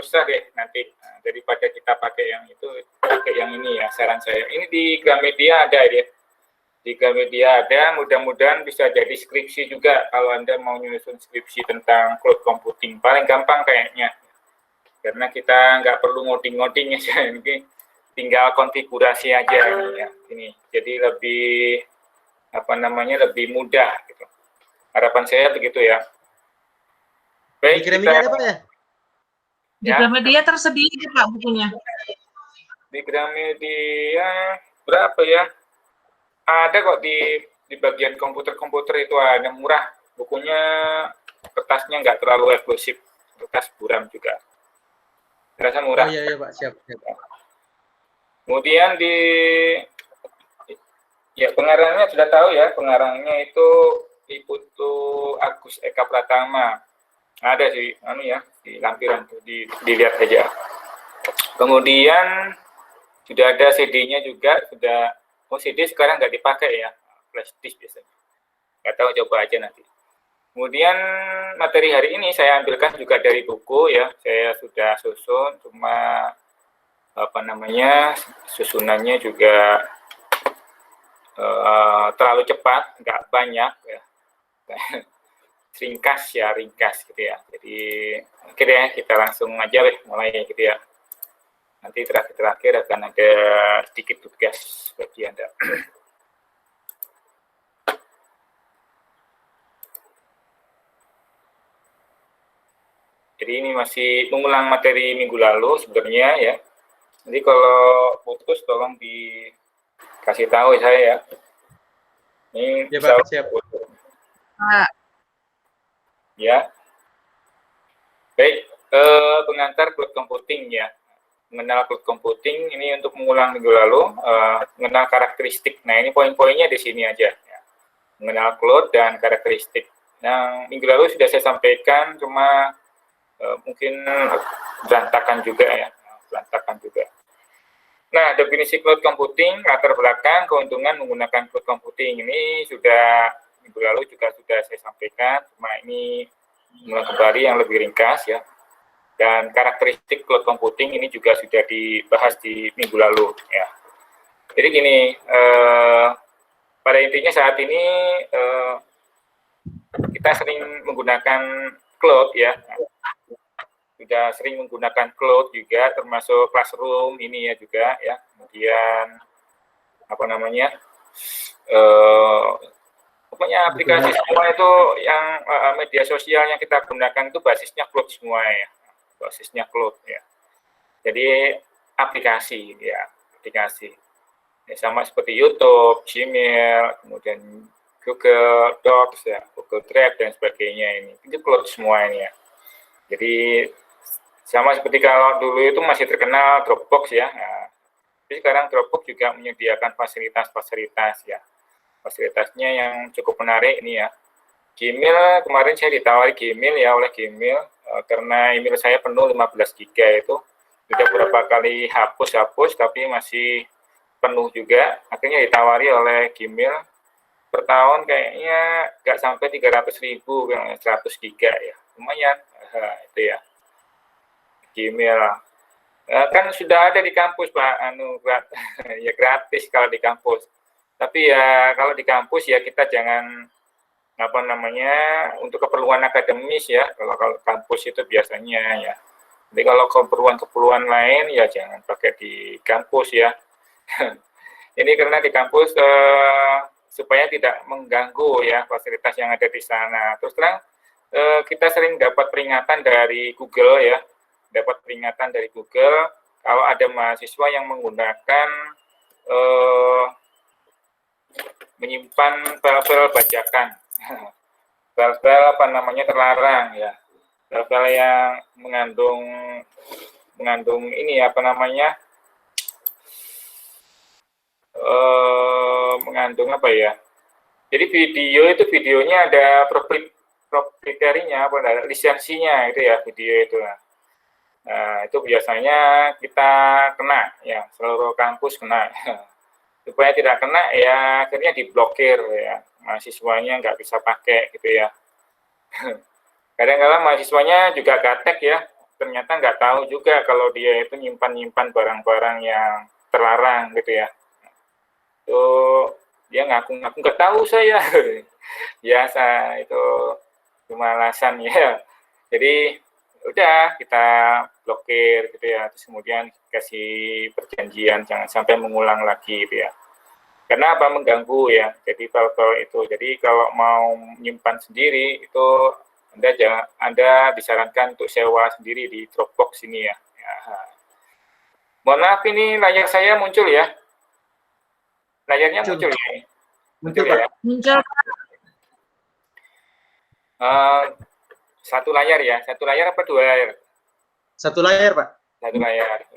susah deh nanti. Nah, daripada kita pakai yang itu, pakai yang ini ya, saran saya. Ini di Gramedia ada ya. Di Gramedia ada, mudah-mudahan bisa jadi skripsi juga kalau Anda mau nyusun skripsi tentang cloud computing. Paling gampang kayaknya. Karena kita nggak perlu ngoding-ngoding ya, ini tinggal konfigurasi aja ini ya. Ini jadi lebih lebih mudah gitu. Harapan saya begitu ya. Baik, di Gramedia ada Pak ya? Di Gramedia tersedia Pak bukunya. Di Gramedia berapa ya? Ada kok di bagian komputer itu ada murah. Bukunya kertasnya nggak terlalu eksklusif, kertas buram juga. Terasa murah. Oh iya Pak, siap. Kemudian pengarangnya sudah tahu ya, pengarangnya itu Iputu Agus Eka Pratama. Ada sih, di lampiran tuh, dilihat aja. Kemudian sudah ada CD-nya juga, CD sekarang nggak dipakai ya, flash disk biasanya. Nggak tahu, coba aja nanti. Kemudian materi hari ini saya ambilkan juga dari buku ya, saya sudah susun, cuma susunannya juga terlalu cepat, nggak banyak ya. ringkas gitu ya. Jadi oke deh, kita langsung aja mulai gitu ya. Nanti terakhir akan ada sedikit tugas bagi Anda. Jadi ini masih mengulang materi minggu lalu sebenarnya ya. Jadi kalau putus tolong dikasih tahu saya ya. Ini ya Pak, siap. Pak. Ya. Baik, pengantar cloud computing ya. Mengenal cloud computing ini untuk mengulang minggu lalu, mengenal karakteristik. Nah, ini poin-poinnya di sini aja ya. Mengenal cloud dan karakteristik. Yang minggu lalu sudah saya sampaikan, cuma mungkin berantakan juga ya. Nah, definisi cloud computing, latar belakang, keuntungan menggunakan cloud computing ini sudah minggu lalu juga sudah saya sampaikan, cuma ini kembali yang lebih ringkas ya. Dan karakteristik cloud computing ini juga sudah dibahas di minggu lalu ya. Jadi gini, pada intinya saat ini kita sering menggunakan cloud ya. Sudah sering menggunakan cloud juga, termasuk classroom ini ya juga ya. Kemudian pokoknya aplikasi semua itu yang media sosial yang kita gunakan itu basisnya cloud semua ya, basisnya cloud ya. Jadi aplikasi ya, sama seperti YouTube, Gmail, kemudian Google Docs ya, Google Drive dan sebagainya, ini itu cloud semua ini ya. Jadi sama seperti kalau dulu itu masih terkenal Dropbox ya. Nah, tapi sekarang Dropbox juga menyediakan fasilitas ya. Fasilitasnya yang cukup menarik ini ya. Gmail, kemarin saya ditawari Gmail ya oleh Gmail, karena email saya penuh 15 GB itu. Sudah beberapa kali hapus, tapi masih penuh juga. Akhirnya ditawari oleh Gmail, per tahun kayaknya nggak sampai 300.000, 100 GB ya. Lumayan, itu ya. Gmail. Kan sudah ada di kampus Pak, ya gratis kalau di kampus. Tapi ya kalau di kampus ya kita jangan untuk keperluan akademis ya. Kalau kampus itu biasanya ya. Jadi kalau keperluan lain ya jangan pakai di kampus ya. Ini karena di kampus supaya tidak mengganggu ya fasilitas yang ada di sana. Terus terang kita sering dapat peringatan dari Google ya. Kalau ada mahasiswa yang menggunakan menyimpan file-file bajakan, file-file terlarang ya, file-file yang mengandung ini mengandung jadi videonya ada proprietorinya lisensinya itu ya, video itu. Nah, itu biasanya kita kena ya, seluruh kampus kena. Supaya tidak kena ya akhirnya diblokir ya, mahasiswanya nggak bisa pakai gitu ya. Kadang-kadang mahasiswanya juga gaptek ya, ternyata nggak tahu juga kalau dia itu nyimpan barang-barang yang terlarang gitu ya. Itu dia ngaku-ngaku nggak tahu saya. Biasa itu cuma alasan ya. Jadi udah kita blokir gitu ya. Terus kemudian kasih perjanjian jangan sampai mengulang lagi gitu ya. Karena apa, mengganggu ya. Jadi file-file itu. Jadi kalau mau menyimpan sendiri itu Anda disarankan untuk sewa sendiri di Dropbox ini ya. Mohon maaf ini layar saya muncul ya. Layarnya muncul ya. Muncul, ya. Pak. Muncul. Satu layar ya. Satu layar apa dua layar? Satu layar, Pak. Satu layar.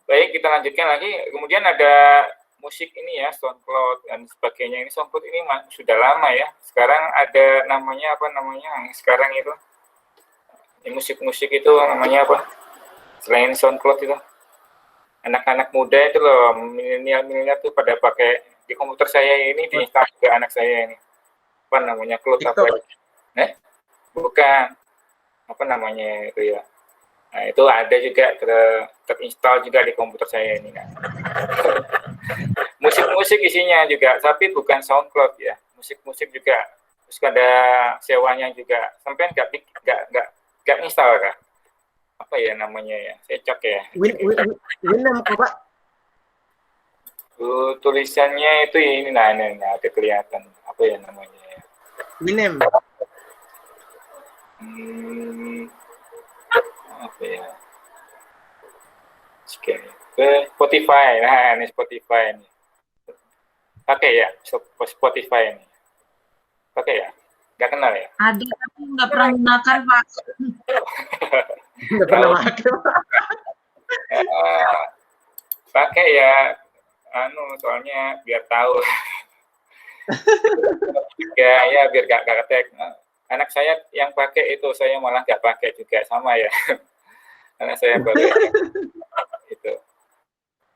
Baik, kita lanjutkan lagi. Kemudian ada musik ini ya, SoundCloud dan sebagainya. Ini SoundCloud ini sudah lama ya. Sekarang ada namanya apa namanya? Sekarang itu ini musik-musik itu namanya apa? Selain SoundCloud itu, anak-anak muda itu loh, milenial tuh pada pakai di komputer saya ini, di ke anak saya ini. Apa namanya? Cloud apa? Bukan. Apa namanya itu ya? Nah, itu ada juga terinstall juga di komputer saya ini kan. Musik-musik isinya juga, tapi bukan SoundCloud ya. Musik-musik juga. Terus ada sewanya juga. Sampai nggak install kah? Apa ya namanya ya? Saya cek ya. Winamp, Pak. Tulisannya itu ini nah ada kelihatan apa ya namanya ya? Winamp. Apa ya? Spotify. Nah, ini Spotify ini. Pakai ya Spotify ini. Pakai ya? Nggak kenal ya? Ada tapi nggak pernah gunakan, Pak. Nggak pernah pakai, Pak. Pakai ya, soalnya biar tahu. Ya biar gak ketek. Anak saya yang pakai itu, saya malah nggak pakai juga, sama ya. Karena saya baru itu.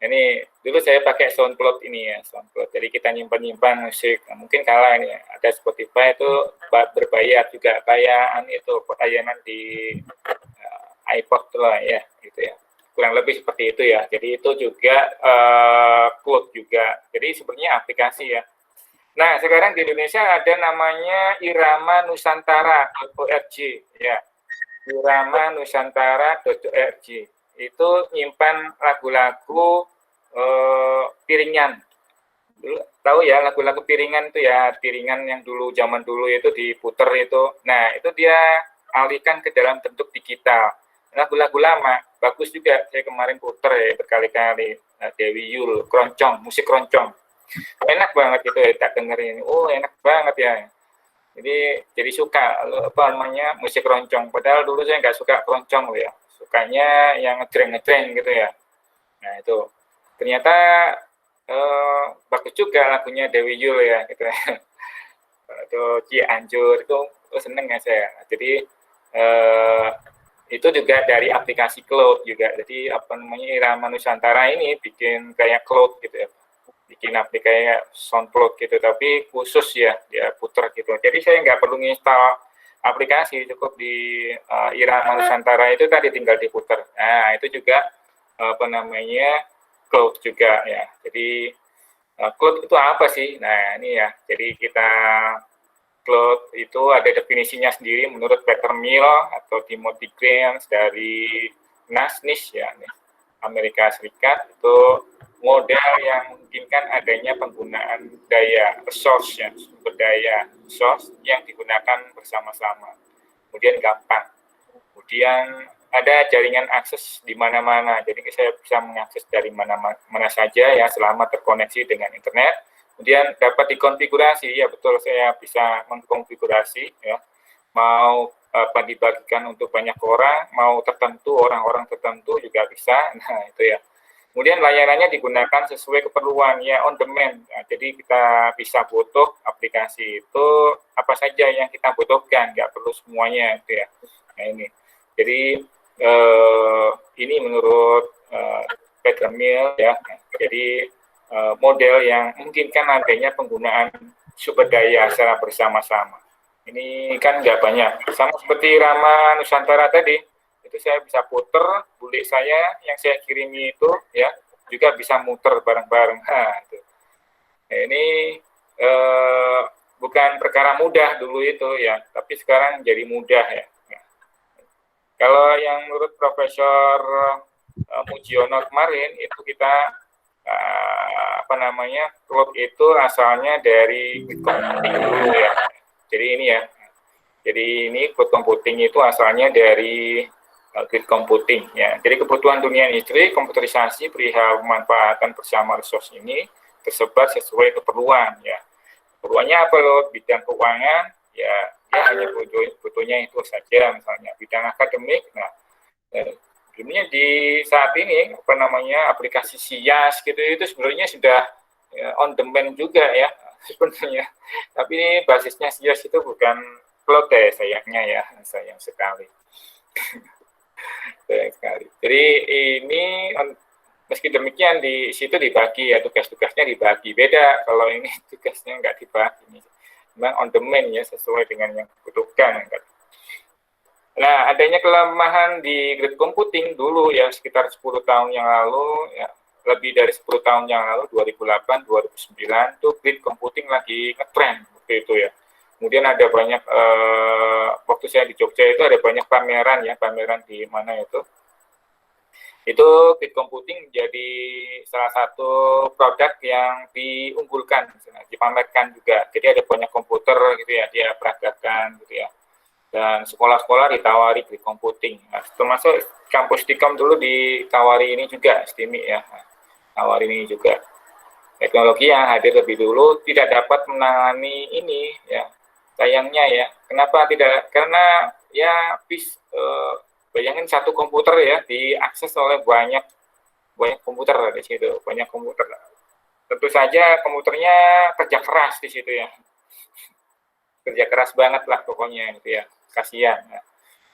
Ini dulu saya pakai SoundCloud ini ya, SoundCloud. Jadi kita nyimpan musik. Nah, mungkin kalah ini ada Spotify itu berbayar juga, kayak itu layanan di iPod lah ya, gitu ya. Kurang lebih seperti itu ya. Jadi itu juga cloud juga. Jadi sebenarnya aplikasi ya. Nah, sekarang di Indonesia ada namanya iramanusantara.org ya. iramanusantara.org. Itu nyimpan lagu-lagu piringan. Dulu tahu ya lagu-lagu piringan itu ya, piringan yang dulu zaman dulu itu diputer itu. Nah, itu dia alihkan ke dalam bentuk digital. Lagu-lagu lama bagus juga. Saya kemarin puter ya berkali-kali. Dewi Yul, keroncong, musik keroncong. Enak banget gitu ya, tak dengerin. Oh, enak banget ya. Jadi suka apa namanya musik keroncong. Padahal dulu saya nggak suka keroncong ya. Sukanya yang ngedreng gitu ya. Nah, itu ternyata bagus juga lagunya Dewi Yul ya gitu ya. Itu Cianjur itu seneng ya saya. Jadi itu juga dari aplikasi cloud juga. Jadi apa namanya Irama Nusantara ini bikin kayak cloud gitu ya. Bikin aplikasi SoundCloud gitu, tapi khusus ya dia puter gitu. Jadi saya nggak perlu install aplikasi, cukup di Irama Nusantara itu tadi tinggal diputer. Nah, itu juga apa namanya cloud juga ya. Jadi cloud itu apa sih? Nah, ini ya. Jadi kita cloud itu ada definisinya sendiri menurut Peter Mill atau Timothy Grahams dari NASNIS ya, Amerika Serikat. Itu model yang memungkinkan adanya penggunaan daya resource ya, sumber daya resource yang digunakan bersama-sama. Kemudian gampang. Kemudian ada jaringan akses di mana-mana. Jadi saya bisa mengakses dari mana saja ya selama terkoneksi dengan internet. Kemudian dapat dikonfigurasi, ya betul, saya bisa mengkonfigurasi ya. Mau dibagikan untuk banyak orang, mau tertentu, orang-orang tertentu juga bisa. Nah, itu ya. Kemudian layanannya digunakan sesuai keperluan ya, on demand. Nah, jadi kita bisa butuh aplikasi itu apa saja yang kita butuhkan, nggak perlu semuanya gitu ya. Nah, ini. Jadi ini menurut Peter Mill ya. Jadi model yang memungkinkan adanya penggunaan sumber daya secara bersama-sama. Ini kan nggak banyak. Sama seperti Rama Nusantara tadi, itu saya bisa puter, bule saya yang saya kirimi itu ya juga bisa muter bareng-bareng. Nah, itu. Nah, ini bukan perkara mudah dulu itu ya, tapi sekarang jadi mudah ya. Nah, kalau yang menurut Profesor Mujiono kemarin itu kita cloud itu asalnya dari grid computing dulu ya. Jadi ini ya. Jadi ini cloud computing itu asalnya dari grid computing ya. Jadi kebutuhan dunia industri komputerisasi perihal pemanfaatan bersama resource ini tersebar sesuai keperluan ya. Keperluannya apa loh? Bidang keuangan ya dia hanya butuhnya itu saja, misalnya bidang akademik. Nah, sebenarnya di saat ini aplikasi SIAS gitu itu sebenarnya sudah on demand juga ya sebenarnya. Tapi ini basisnya SIAS itu bukan cloud ya, sayangnya ya, sayang sekali. Sayang sekali. Jadi ini meski demikian di situ dibagi ya, tugas-tugasnya dibagi. Beda kalau ini tugasnya nggak dibagi. Memang on demand ya, sesuai dengan yang dibutuhkan. Nah, adanya kelemahan di grid computing dulu ya, sekitar 10 tahun yang lalu, ya lebih dari 10 tahun yang lalu, 2008, 2009, tuh grid computing lagi ngetrend waktu itu ya. Kemudian ada banyak, waktu saya di Jogja itu ada banyak pameran ya, pameran di mana itu grid computing jadi salah satu produk yang diunggulkan, dipamerkan juga. Jadi ada banyak komputer gitu ya, dia peragakan gitu ya. Dan sekolah-sekolah ditawari grid computing. Nah, termasuk kampus Tikom dulu ditawari ini juga, STIMI ya. Tawari ini juga. Teknologi yang hadir lebih dulu tidak dapat menangani ini ya. Sayangnya ya. Kenapa tidak? Karena ya bayangin satu komputer ya diakses oleh banyak komputer di situ, banyak komputer. Tentu saja komputernya kerja keras di situ ya. Kerja keras banget lah pokoknya gitu ya. Kasihan ya.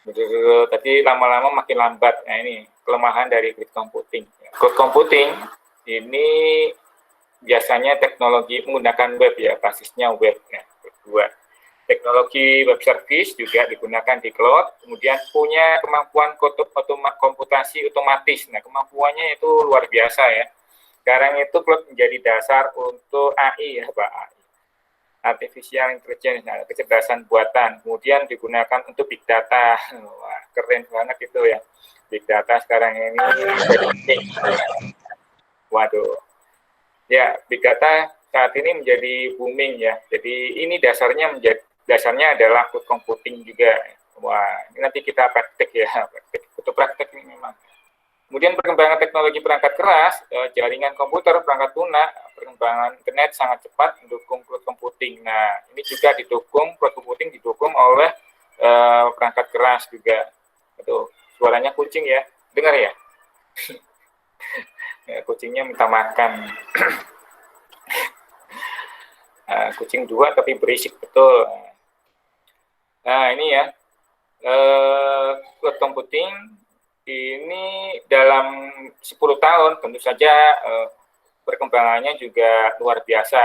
Betul-betul tadi lama-lama makin lambat. Nah, ini kelemahan dari grid computing. Cloud computing ini biasanya teknologi menggunakan web ya, basisnya web ya. Kedua, teknologi web service juga digunakan di cloud, kemudian punya kemampuan komputasi otomatis. Nah, kemampuannya itu luar biasa ya. Sekarang itu cloud menjadi dasar untuk AI ya, Pak. AI. Artificial intelligence, nah, kecerdasan buatan, kemudian digunakan untuk big data. Wah, keren banget itu ya. Big data sekarang ini waduh. Ya, big data saat ini menjadi booming ya. Jadi ini dasarnya adalah cloud computing juga. Wah, ini nanti kita praktek ya, butuh praktek ini memang. Kemudian perkembangan teknologi perangkat keras, jaringan komputer, perangkat lunak, perkembangan internet sangat cepat mendukung cloud computing. Nah, ini juga cloud computing didukung oleh perangkat keras juga. Itu suaranya kucing ya, dengar ya? Ya, kucingnya minta makan. Kucing dua tapi berisik betul. Nah, ini ya, cloud computing ini dalam 10 tahun tentu saja perkembangannya juga luar biasa.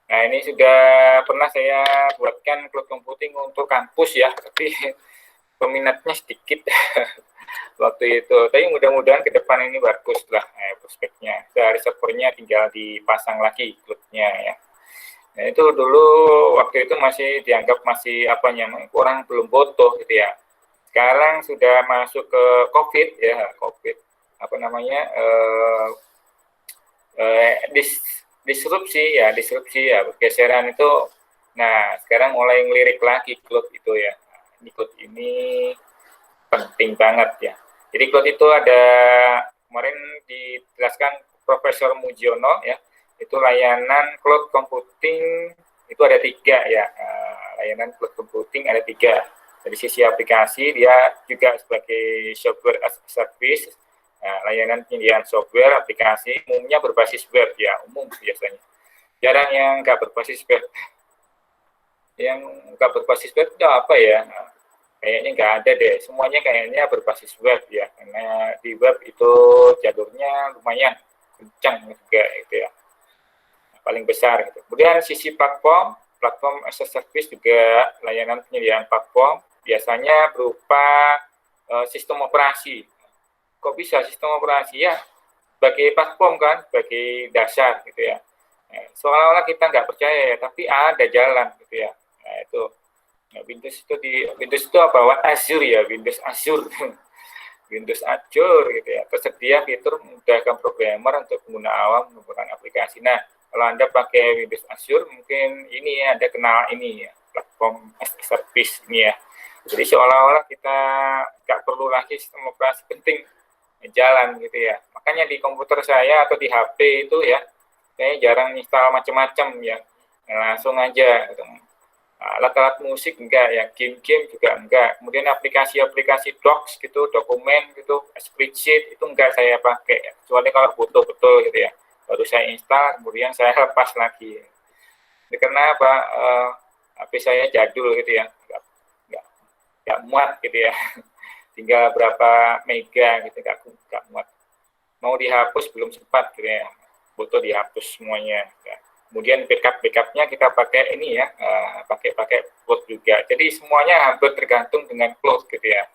Nah, ini sudah pernah saya buatkan cloud computing untuk kampus ya, tapi peminatnya sedikit waktu itu. Tapi mudah-mudahan ke depan ini bagus lah prospeknya. Dari servernya tinggal dipasang lagi cloud-nya ya. Nah, itu dulu waktu itu masih dianggap orang belum butuh gitu ya. Sekarang sudah masuk ke COVID ya, disrupsi ya, pergeseran itu. Nah, sekarang mulai ngelirik lagi cloud itu ya. Ini cloud ini penting banget ya. Jadi cloud itu ada, kemarin dijelaskan Profesor Mujiono ya, itu layanan cloud computing itu ada 3 ya. Layanan cloud computing ada 3. Dari sisi aplikasi dia juga sebagai software as a service. Nah, layanan penyediaan software aplikasi umumnya berbasis web ya, umum biasanya. Jarang yang nggak berbasis web. Yang nggak berbasis web itu apa ya? Nah, kayaknya nggak ada deh. Semuanya kayaknya berbasis web ya. Karena di web itu jalurnya lumayan kencang juga gitu ya. Paling besar gitu. Kemudian sisi platform platform as a service juga layanan penyediaan platform biasanya berupa sistem operasi. Kok bisa sistem operasi? Ya, sebagai platform kan, sebagai dasar gitu ya. Seolah-olah kita nggak percaya ya, tapi ada jalan gitu ya. Nah, itu Windows itu apa? Azure ya, Windows Azure. Windows Azure gitu ya. Tersedia fitur memudahkan programmer untuk pengguna awam menggunakan aplikasi. Nah, kalau Anda pakai Windows Azure, mungkin ini ya, Anda kenal ini ya, platform as a service ini ya. Jadi seolah-olah kita nggak perlu lagi sistem operasi penting jalan gitu ya. Makanya di komputer saya atau di HP itu ya, saya jarang install macam-macam ya. Langsung aja gitu. Alat-alat musik enggak ya, game-game juga enggak. Kemudian aplikasi-aplikasi docs gitu, dokumen gitu, spreadsheet itu enggak saya pakai ya. Kecuali kalau butuh betul gitu ya. Baru saya install, kemudian saya lepas lagi. Jadi karena apa? HP saya jadul gitu ya. Enggak muat gitu ya. Tinggal berapa mega gitu, enggak muat. Mau dihapus belum sempat gitu ya. Butuh dihapus semuanya ya. Kemudian backupnya kita pakai ini ya, pakai cloud juga. Jadi semuanya hampir tergantung dengan cloud gitu ya.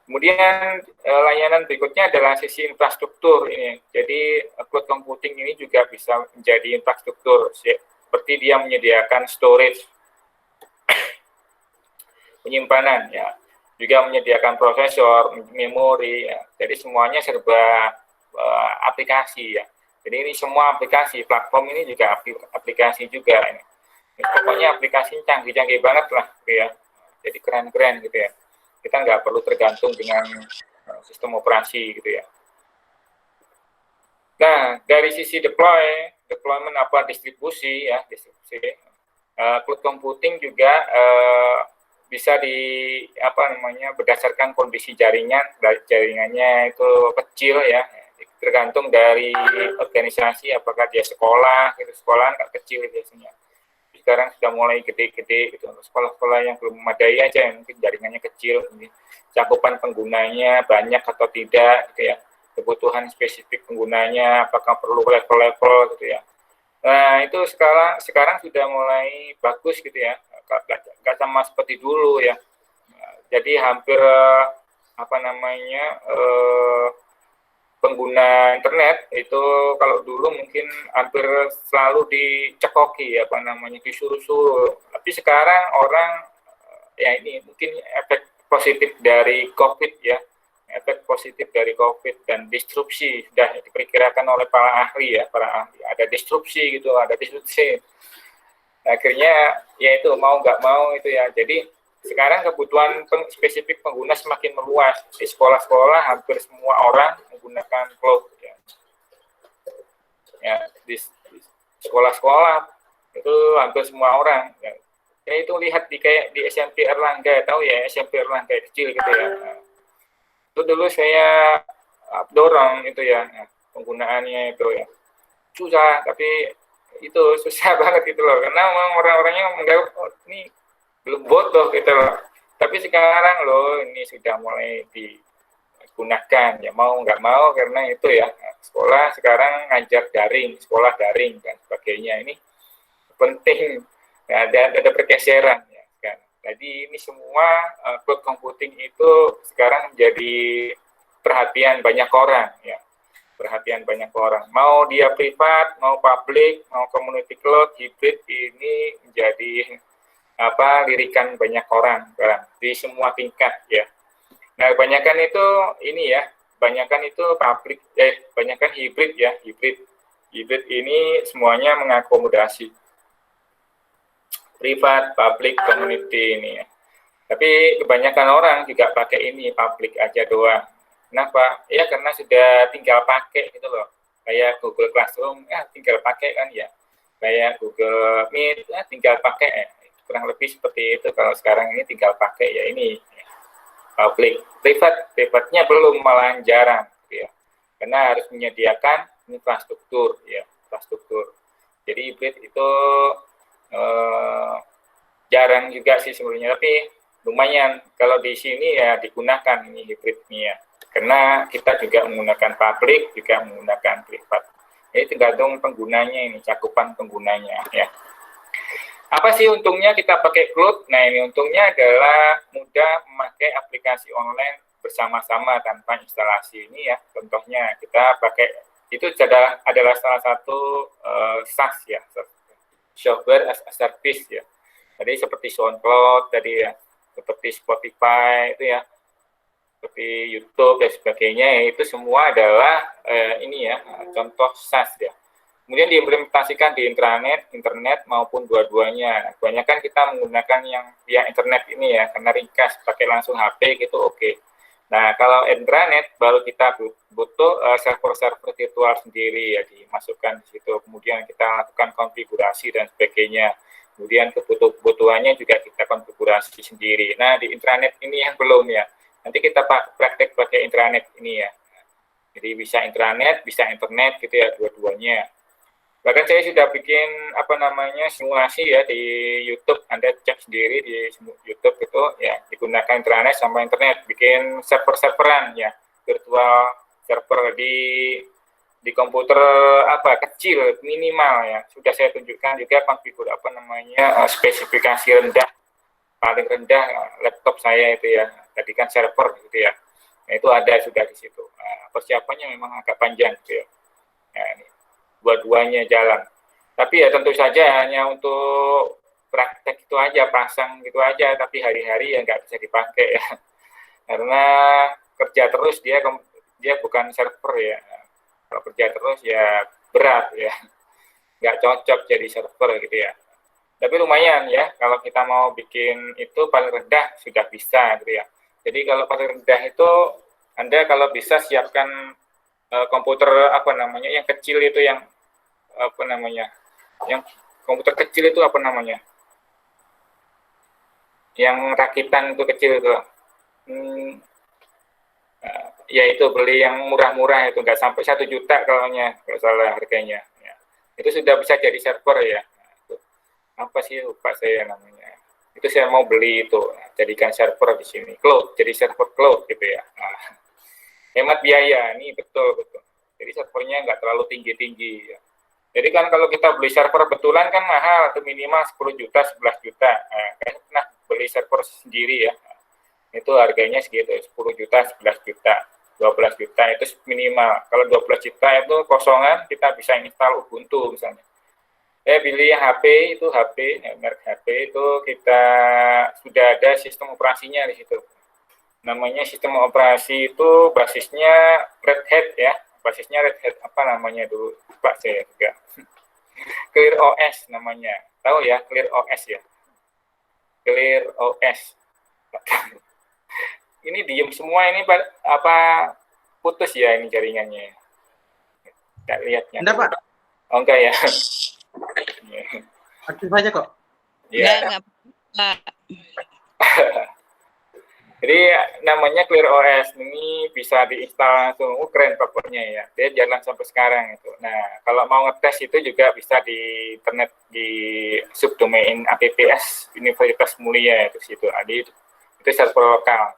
Kemudian layanan berikutnya adalah sisi infrastruktur ini. Jadi cloud computing ini juga bisa menjadi infrastruktur, seperti dia menyediakan storage, penyimpanan ya, juga menyediakan prosesor, memori ya. Jadi semuanya serba aplikasi ya. Jadi ini semua aplikasi, platform ini juga aplikasi juga. Ini pokoknya aplikasi canggih-canggih banget lah, gitu ya. Jadi keren-keren gitu ya. Kita nggak perlu tergantung dengan sistem operasi gitu ya. Nah, dari sisi deployment apa distribusi ya, cloud computing juga bisa berdasarkan kondisi jaringannya itu kecil ya. Tergantung dari organisasi, apakah dia sekolah nggak kecil biasanya. Sekarang sudah mulai gede-gede gitu. Sekolah-sekolah yang belum memadai aja yang mungkin jaringannya kecil, cakupan penggunanya banyak atau tidak gitu ya. Kebutuhan spesifik penggunanya, apakah perlu level-level gitu ya. Nah, itu sekarang sudah mulai bagus gitu ya. Nggak sama seperti dulu ya. Jadi hampir pengguna internet itu kalau dulu mungkin hampir selalu dicekoki disuruh-suruh. Tapi sekarang orang ya ini mungkin efek positif dari COVID ya, efek positif dari COVID dan disrupsi sudah diperkirakan oleh para ahli. Ada disrupsi gitu, ada disrupsi. Akhirnya ya itu mau nggak mau itu ya. Jadi sekarang kebutuhan spesifik pengguna semakin meluas. Di sekolah-sekolah hampir semua orang menggunakan cloud ya. Di sekolah-sekolah itu hampir semua orang ya. Itu lihat kayak di SMP Erlangga, tahu ya, SMP Erlangga kecil gitu ya. Itu dulu saya dorong itu ya, penggunaannya itu ya susah, tapi itu susah banget gitu loh, karena orang-orangnya menganggap ini belum bodoh gitu loh. Tapi sekarang loh ini sudah mulai digunakan ya, mau nggak mau karena itu ya, sekolah sekarang ngajar daring, sekolah daring dan sebagainya. Ini penting ya, ada pergeseran ya kan. Jadi ini semua cloud computing itu sekarang menjadi perhatian banyak orang ya, perhatian banyak orang. Mau dia privat, mau public, mau community cloud, hybrid, ini menjadi lirikan banyak orang di semua tingkat ya. Nah, kebanyakan itu ini ya, kebanyakan itu public, kebanyakan hybrid ya, hybrid ini semuanya mengakomodasi privat, public, community ini ya. Tapi kebanyakan orang juga pakai ini public aja doang. Kenapa? Ya karena sudah tinggal pakai gitu loh. Kayak Google Classroom, tinggal pakai kan ya. Kayak Google Meet, tinggal pakai. Kurang lebih seperti itu. Kalau sekarang ini tinggal pakai ya ini public. Privatnya belum, malah jarang gitu ya. Karena harus menyediakan infrastruktur ya, infrastruktur. Jadi hybrid itu jarang juga sih sebenarnya, tapi lumayan kalau di sini ya digunakan ini hybrid ini ya. Karena kita juga menggunakan public, juga menggunakan privat. Jadi tergantung penggunanya ini, cakupan penggunanya ya. Apa sih untungnya kita pakai cloud? Nah, ini untungnya adalah mudah memakai aplikasi online bersama-sama tanpa instalasi. Ini ya, contohnya kita pakai, itu adalah salah satu SaaS ya, software as a service ya. Jadi seperti SoundCloud tadi ya, seperti Spotify itu ya, seperti YouTube dan sebagainya, itu semua adalah ini ya, contoh SaaS ya. Kemudian diimplementasikan di internet maupun dua-duanya. Kebanyakan kita menggunakan yang via internet ini ya, karena ringkas, pakai langsung HP gitu oke. Nah, kalau intranet baru kita butuh server-server virtual sendiri ya, dimasukkan di situ. Kemudian kita lakukan konfigurasi dan sebagainya. Kemudian kebutuhannya juga kita konfigurasi sendiri. Nah, di intranet ini yang belum ya. Nanti kita praktek pakai intranet ini ya. Jadi bisa intranet, bisa internet gitu ya, dua-duanya. Bahkan saya sudah bikin simulasi ya di YouTube. Anda cek sendiri di YouTube itu ya, digunakan intranet sama internet, bikin server-serveran ya, virtual server di komputer kecil minimal ya. Sudah saya tunjukkan juga konfigur spesifikasi rendah, paling rendah laptop saya itu ya. Tadi kan server gitu ya. Nah, itu ada sudah di situ. Nah, persiapannya memang agak panjang gitu ya. Nah, ini dua-duanya jalan. Tapi ya tentu saja hanya untuk praktek itu aja, pasang gitu aja, tapi hari-hari ya nggak bisa dipakai ya. Karena kerja terus dia bukan server ya. Kalau kerja terus ya berat ya. Nggak cocok jadi server gitu ya. Tapi lumayan ya, kalau kita mau bikin itu paling rendah sudah bisa gitu ya. Jadi kalau paling rendah itu Anda kalau bisa siapkan komputer yang kecil itu yang yang komputer kecil itu yang rakitan itu kecil itu ya itu beli yang murah-murah itu nggak sampai 1 juta kalau salah harganya ya. Itu sudah bisa jadi server ya. Apa sih lupa saya namanya, itu saya mau beli itu jadikan server di sini, cloud, jadi server cloud gitu ya. Nah, hemat biaya ini betul jadi servernya nggak terlalu tinggi ya. Jadi kan kalau kita beli server betulan kan mahal, itu minimal 10 juta 11 juta. Nah, beli server sendiri ya, itu harganya segitu, 10 juta 11 juta 12 juta itu minimal. Kalau 12 juta itu kosongan, kita bisa install Ubuntu misalnya. Saya pilih HP, merek HP itu kita sudah ada sistem operasinya di situ. Namanya sistem operasi itu basisnya Red Hat ya. Basisnya Red Hat dulu, lupa saya juga. Clear OS namanya. Tahu ya, Clear OS ya. Clear OS. Ini diem semua ini putus ya ini jaringannya. Enggak lihatnya. Enggak, Pak. Oh, enggak ya. Aktif aja kok. Enggak. Jadi namanya Clear OS ini bisa diinstal langsung, keren pokoknya ya. Dia jalan sampai sekarang itu. Nah, kalau mau ngetes itu juga bisa di internet di subdomain APPS Universitas Mulia itu situ. Itu server lokal.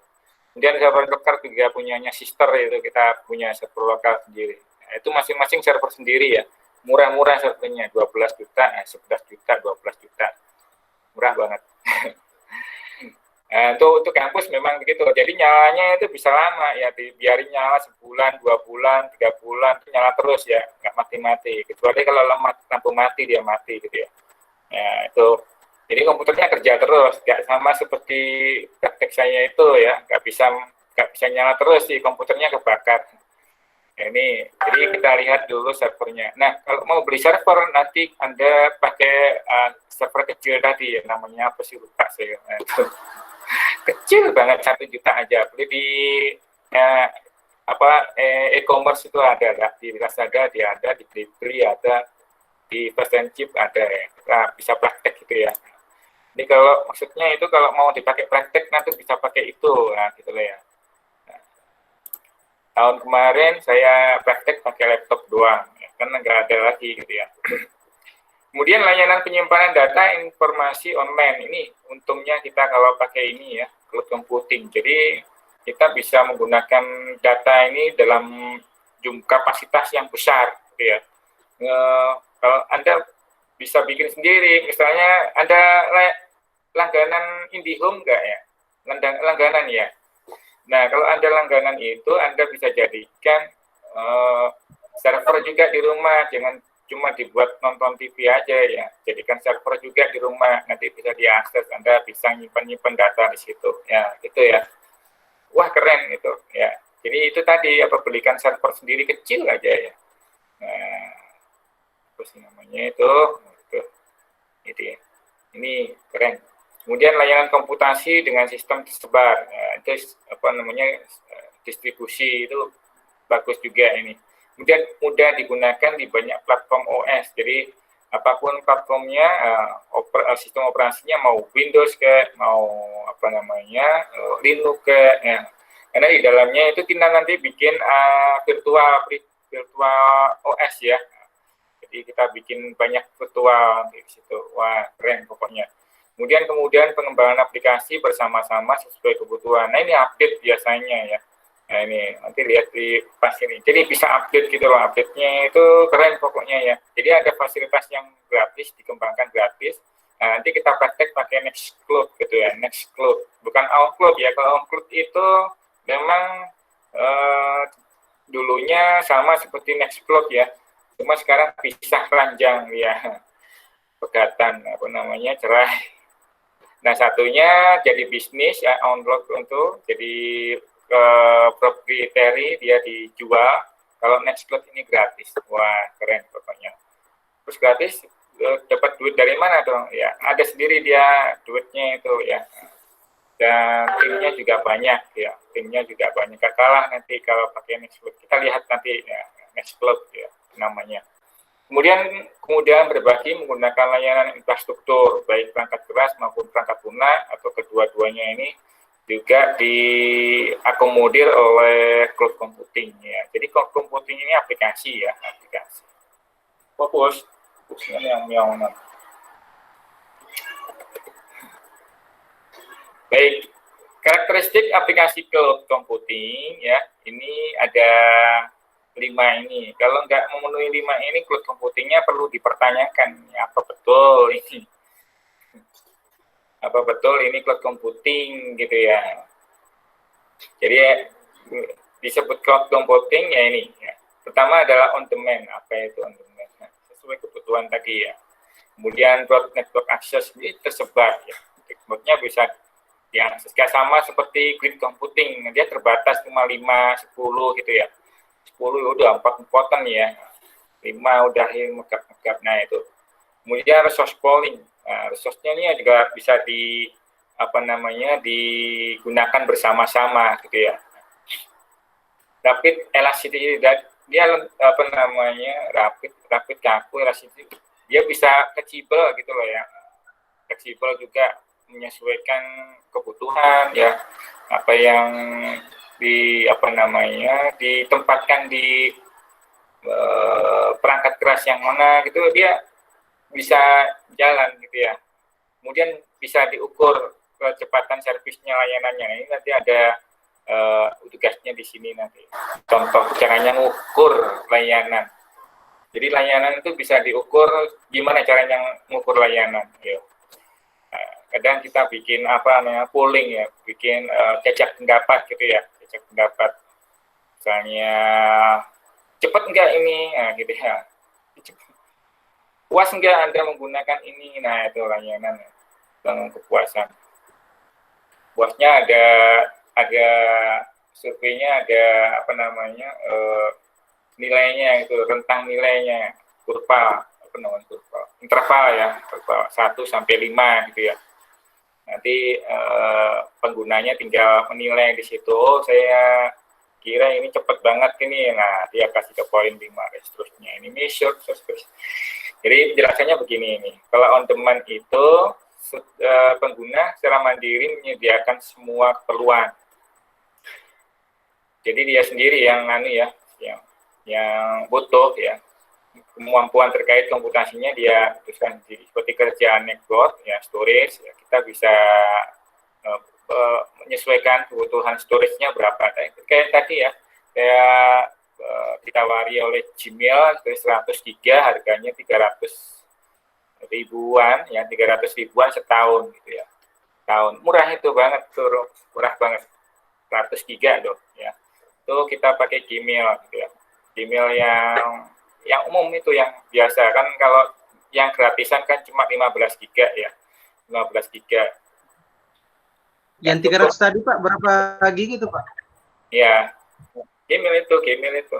Kemudian server lokal juga punyanya sister itu, kita punya server lokal sendiri. Nah, itu masing-masing server sendiri ya. Murah-murah servernya, 12 juta, 11 juta, 12 juta. Murah banget. Nah, untuk kampus memang begitu. Jadi nyalanya itu bisa lama ya, dibiarin nyala sebulan, 2 bulan, 3 bulan, itu nyala terus ya, nggak mati-mati. Kecuali kalau lampu mati dia mati gitu ya. Nah, itu. Jadi komputernya kerja terus, nggak sama seperti praktek saya itu ya, nggak bisa nyala terus sih, komputernya kebakar. Nah, ini, jadi kita lihat dulu servernya. Nah, kalau mau beli server nanti Anda pakai server kecil tadi ya, namanya apa sih lupa saya. Nah, itu. Kecil banget, 1 juta aja. Beli di e-commerce itu ada, di Lazada dia ada, di Blibli ada, di Fast and Cheap ada ya. Nah, bisa praktek gitu ya. Jadi kalau maksudnya itu kalau mau dipakai praktek nanti bisa pakai itu, nah gitu lah ya. Nah, tahun kemarin saya praktek pakai laptop doang, ya, karena nggak ada lagi gitu ya. Kemudian layanan penyimpanan data informasi online ini untungnya kita kalau pakai ini ya, cloud computing. Jadi kita bisa menggunakan data ini dalam kapasitas yang besar gitu ya. Kalau Anda bisa bikin sendiri. Misalnya ada langganan IndiHome nggak ya? Langganan ya. Nah, kalau Anda langganan itu, Anda bisa jadikan server juga di rumah, jangan cuma dibuat nonton TV aja ya. Jadikan server juga di rumah, nanti bisa diakses, Anda bisa nyimpan data di situ. Ya, gitu ya. Wah, keren itu ya. Jadi itu tadi apa, belikan server sendiri kecil aja ya. Nah, apa sih namanya itu ya. Ini keren. Kemudian layanan komputasi dengan sistem tersebar, itu apa namanya, distribusi itu bagus juga ini. Kemudian mudah digunakan di banyak platform OS. Jadi apapun platformnya, sistem operasinya mau Windows ke, mau apa namanya, Linux ke, ya. Karena di dalamnya itu kita nanti bikin virtual OS ya. Jadi kita bikin banyak virtual di situ. Wah, keren pokoknya. Kemudian pengembangan aplikasi bersama-sama sesuai kebutuhan. Nah, ini update biasanya ya. Nah, ini nanti lihat di pas ini. Jadi bisa update gitu loh, update-nya itu keren pokoknya ya. Jadi ada fasilitas yang gratis, dikembangkan gratis. Nah, nanti kita praktek pakai Nextcloud gitu ya, Nextcloud. Bukan OnCloud ya. Kalau OnCloud itu memang dulunya sama seperti Nextcloud ya. Cuma sekarang pisah ranjang ya. Pegatan apa namanya, cerai. Nah, satunya jadi bisnis ya, OnCloud untuk jadi proprietary, dia dijual. Kalau Nextcloud ini gratis. Wah, keren pokoknya. Terus gratis, dapat duit dari mana dong? Ya, ada sendiri dia duitnya itu ya. Dan timnya juga banyak ya. Timnya juga banyak. Gak kalah nanti kalau pakai Nextcloud. Kita lihat nanti ya, Nextcloud ya namanya. Kemudian berbagi menggunakan layanan infrastruktur, baik perangkat keras maupun perangkat lunak, atau kedua-duanya ini juga diakomodir oleh cloud computing ya. Jadi cloud computing ini aplikasi ya, aplikasi. Fokus yang baik, karakteristik aplikasi cloud computing ya, ini ada 5 ini. Kalau nggak memenuhi 5 ini, cloud computingnya perlu dipertanyakan. Ya, apa betul ini? Apa betul ini cloud computing gitu ya? Jadi disebut cloud computing ya ini. Ya. Pertama adalah on demand. Apa itu on demand? Nah, sesuai kebutuhan tadi ya. Kemudian broad network access ini tersebar ya. Networknya bisa diakses. Gak sama seperti grid computing. Dia terbatas cuma 5, 10 gitu ya. 10 udah 4 ya, 5 udah megap. Nah itu. Kemudian resource pooling. Nah, resource-nya ini juga bisa digunakan bersama-sama gitu ya. Rapid elasticity, dia rapid kaku elasticity. Dia bisa fleksibel gitu loh ya. Fleksibel juga, menyesuaikan kebutuhan ya. Apa yang ditempatkan di perangkat keras yang mana gitu, dia bisa jalan gitu ya. Kemudian bisa diukur kecepatan servisnya, layanannya. Ini nanti ada tugasnya di sini nanti. Contoh caranya ngukur layanan. Jadi layanan itu bisa diukur, gimana caranya ngukur layanan. Yuk. Kadang kita bikin polling ya, bikin cecak pendapat gitu ya. Pendapat, misalnya cepat enggak ini, nah gitu ya, puas enggak Anda menggunakan ini, nah itu layanan tentang kepuasan. Puasnya ada surveinya, ada nilainya itu, rentang nilainya, kurva interval ya, kurva 1 sampai 5 gitu ya. Nanti penggunanya tinggal menilai di situ. Saya kira ini cepat banget ini. Nah, dia kasih ke poin 5 dan seterusnya. Ini measure terus. Jadi penjelasannya begini ini. Kalau on demand itu pengguna secara mandiri menyediakan semua keperluan. Jadi dia sendiri yang butuh ya. Kemampuan terkait komputasinya dia putuskan sendiri. Seperti kerjaan network ya, storage ya, kita bisa menyesuaikan kebutuhan storage-nya berapa. Kayak tadi ya, kayak ditawari oleh Gmail 100 GB, harganya 300 ribuan, ya 300 ribuan setahun gitu ya. Tahun murah itu banget tuh, murah banget, 100 giga tuh ya. Itu kita pakai Gmail gitu ya. Gmail yang umum itu yang biasa kan, kalau yang gratisan kan cuma 15 giga ya. 15 giga. Yang 300 tadi Pak, berapa gig itu Pak? Ya, Gmail itu.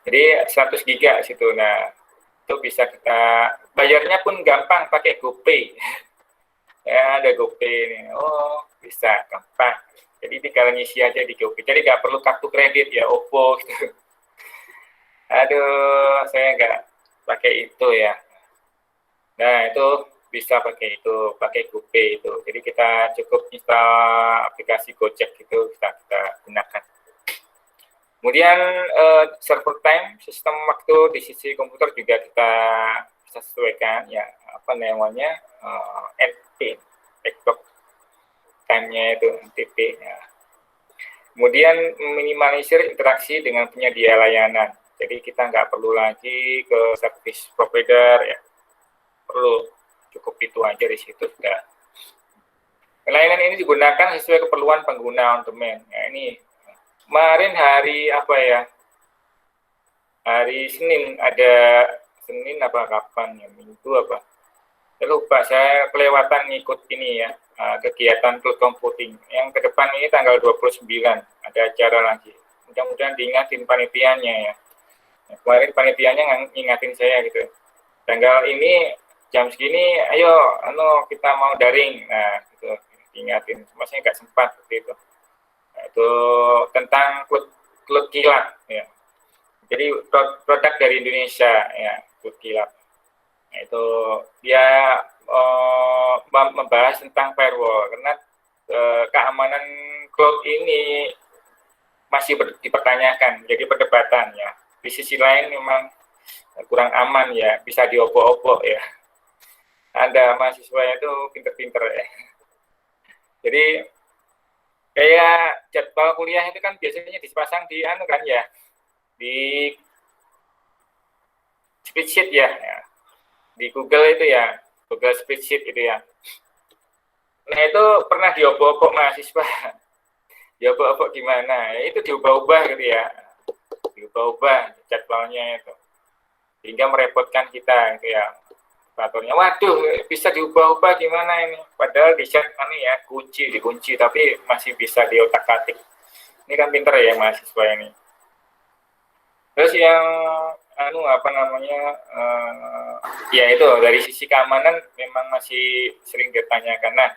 Jadi 100 giga situ. Nah, itu bisa kita bayarnya pun gampang pakai GoPay. Ya, ada GoPay ini. Oh, bisa gampang. Jadi tinggal ngisi aja di GoPay. Jadi nggak perlu kartu kredit ya, OVO gitu. Aduh, saya nggak pakai itu ya. Nah, itu bisa pakai itu, pakai GoPay itu. Jadi kita cukup install aplikasi Gojek itu, kita gunakan. Kemudian server time, sistem waktu di sisi komputer juga kita bisa sesuaikan ya, apa namanya, NTP, clock time-nya itu NTP ya. Kemudian minimalisir interaksi dengan penyedia layanan. Jadi kita nggak perlu lagi ke service provider ya, perlu, cukup itu aja di situ sudah. Layanan ini digunakan sesuai keperluan pengguna on demand. Nah, ini kemarin hari apa ya? Hari Senin ada, Senin apa kapan ya? Minggu apa? Saya lupa, saya kelewatan ngikut ini ya, kegiatan cloud computing. Yang ke depan ini tanggal 29 ada acara lagi. Mudah-mudahan diingatin panitianya ya. Nah, kemarin panitianya ngingatin saya gitu. Tanggal ini jam segini, ayo, kita mau daring. Nah, gitu, diingatin. Cuma saya nggak sempat gitu. Nah, itu tentang cloud kilat ya. Jadi produk dari Indonesia ya, cloud kilat. Nah, itu dia membahas tentang firewall, karena keamanan cloud ini masih dipertanyakan, jadi perdebatan ya. Di sisi lain memang kurang aman ya, bisa diobok-obok ya. Ada mahasiswa itu pinter-pinter ya. Jadi kayak jadwal kuliah itu kan biasanya dipasang di kan ya, di spreadsheet ya, di Google itu ya, Google spreadsheet itu ya. Nah, itu pernah diobok-obok mahasiswa. Diobok-obok gimana? Ya, itu diubah-ubah gitu ya. Diubah-ubah jadwalnya itu. Sehingga merepotkan kita gitu ya. Operatornya, waduh, bisa diubah-ubah gimana ini? Padahal di-set ya, dikunci, tapi masih bisa diotak-atik. Ini kan pinter ya mahasiswa ini. Terus yang ya itu dari sisi keamanan memang masih sering ditanyakan. Nah,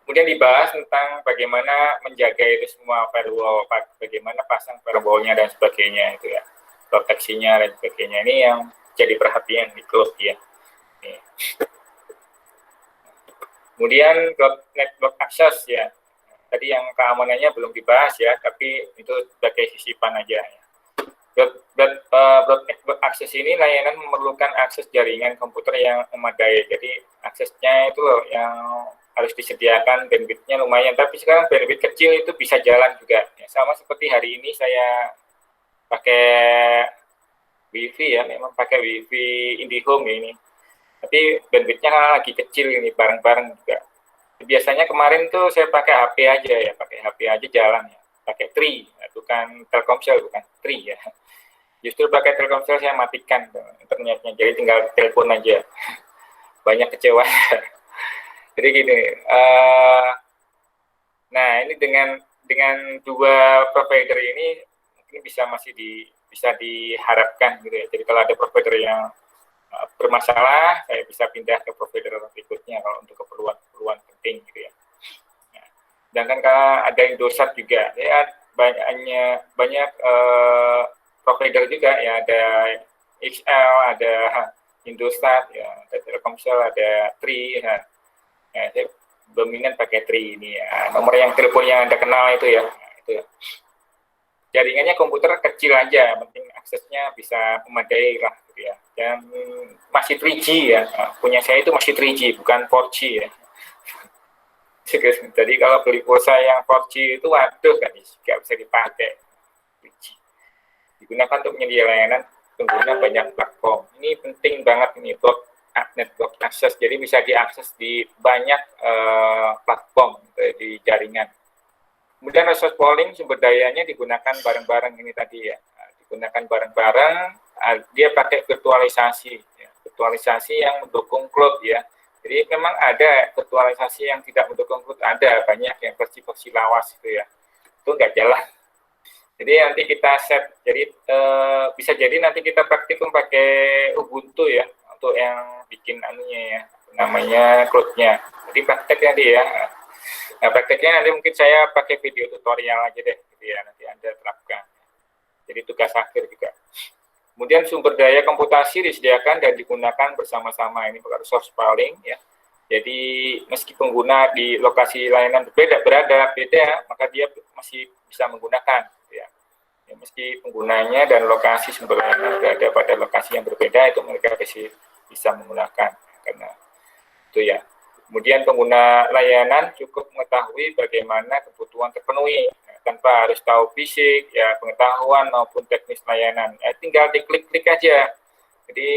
kemudian dibahas tentang bagaimana menjaga itu semua firewall, bagaimana pasang firewall-nya dan sebagainya itu ya, proteksinya dan sebagainya. Ini yang jadi perhatian di cloud ya. Nih. Kemudian network access ya. Tadi yang keamanannya belum dibahas ya, tapi itu sebagai sisipan aja ya. Broad network access ini layanan memerlukan akses jaringan komputer yang memadai. Jadi aksesnya itu loh yang harus disediakan, bandwidth-nya lumayan. Tapi sekarang bandwidth kecil itu bisa jalan juga. Ya, sama seperti hari ini saya pakai WiFi ya, memang pakai WiFi IndiHome ini. Tapi bandwidth-nya lagi kecil ini, bareng-bareng juga. Biasanya kemarin tuh saya pakai HP aja ya, pakai HP aja jalan ya. Pakai Tri, bukan Telkomsel, bukan Tri ya. Justru pakai Telkomsel saya matikan internetnya, jadi tinggal telepon aja. Banyak kecewa. Jadi gini, nah ini dengan dua provider ini mungkin bisa diharapkan gitu ya. Jadi kalau ada provider yang bermasalah, saya bisa pindah ke provider berikutnya kalau untuk keperluan penting gitu ya. Nah, sedangkan kalau ada Indosat juga, ya banyak provider juga ya, ada XL, ada Indosat, ya, ada Telkomsel, ada Tri. Ya, saya dominan pakai Tri ini ya. Nomor yang telepon yang Anda kenal itu ya. Nah, itu ya. Jaringannya komputer kecil aja, penting aksesnya bisa memadai lah gitu ya. Dan masih 3G ya. Nah, punya saya itu masih 3G, bukan 4G ya. Jadi kalau beli pulsa yang 4G itu waduh, nggak bisa dipakai. 3G. Digunakan untuk menyedia layanan pengguna banyak platform. Ini penting banget ini network access, jadi bisa diakses di banyak platform di jaringan. Kemudian resource pooling, sumber dayanya digunakan bareng-bareng ini tadi ya, digunakan bareng-bareng, dia pakai virtualisasi, ya. Virtualisasi yang mendukung cloud ya. Jadi memang ada virtualisasi yang tidak mendukung cloud, ada banyak yang versi-versi lawas itu ya, itu nggak jalan. Jadi nanti kita set, jadi bisa jadi nanti kita praktikum pakai Ubuntu ya, untuk yang bikin anunya ya, namanya cloud-nya. Jadi prakteknya dia. Nah, prakteknya nanti mungkin saya pakai video tutorial aja deh, gitu ya, nanti Anda terapkan. Jadi tugas akhir juga. Kemudian sumber daya komputasi disediakan dan digunakan bersama-sama, ini resource pooling ya. Jadi meski pengguna di lokasi layanan berada beda, maka dia masih bisa menggunakan, gitu ya. Ya, meski penggunanya dan lokasi sumber layanan berada pada lokasi yang berbeda, itu mereka bisa menggunakan, karena itu ya. Kemudian pengguna layanan cukup mengetahui bagaimana kebutuhan terpenuhi, tanpa harus tahu fisik, ya pengetahuan maupun teknis layanan. Tinggal diklik-klik aja. Jadi